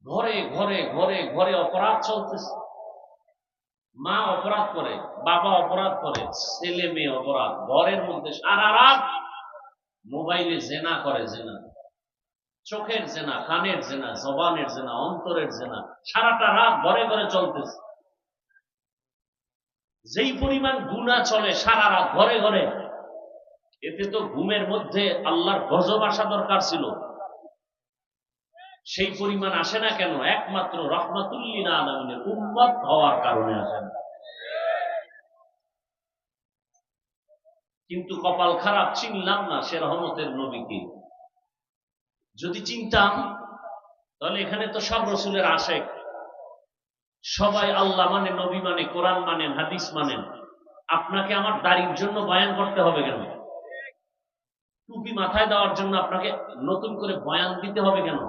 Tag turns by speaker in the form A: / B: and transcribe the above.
A: ঘরে ঘরে ঘরে ঘরে অপরাধ চলতেছে। মা অপরাধ করে, বাবা অপরাধ করে, ছেলে মেয়ে অপরাধ, ঘরের মধ্যে সারা রাত মোবাইলে জেনা করে, জেনা, চোখের জেনা, কানের জেনা, জবানের জেনা, অন্তরের জেনা, সারাটা রাত ঘরে ঘরে চলতেছে। যেই পরিমাণ গুনাহ চলে সারা রাত ঘরে ঘরে, এতে তো ঘুমের মধ্যে আল্লাহর গজব আসা দরকার ছিল, সেই পরিমাণ আসে না কেন? একমাত্র রহমাতুল লিল আলামিনের উম্মত হওয়ার কারণে আসে না। কিন্তু কপাল খারাপ, চিনলাম না সে রহমতের নবীকে। যদি চিনতাম তাহলে এখানে তো সব রসুলের আশেক, সবাই আল্লাহ মানে, নবী মানে, কোরআন মানেন, হাদিস মানেন। আপনাকে আমার দাড়ির জন্য বয়ান করতে হবে কেন? টুপি মাথায় দেওয়ার জন্য আপনাকে নতুন করে বয়ান দিতে হবে কেন?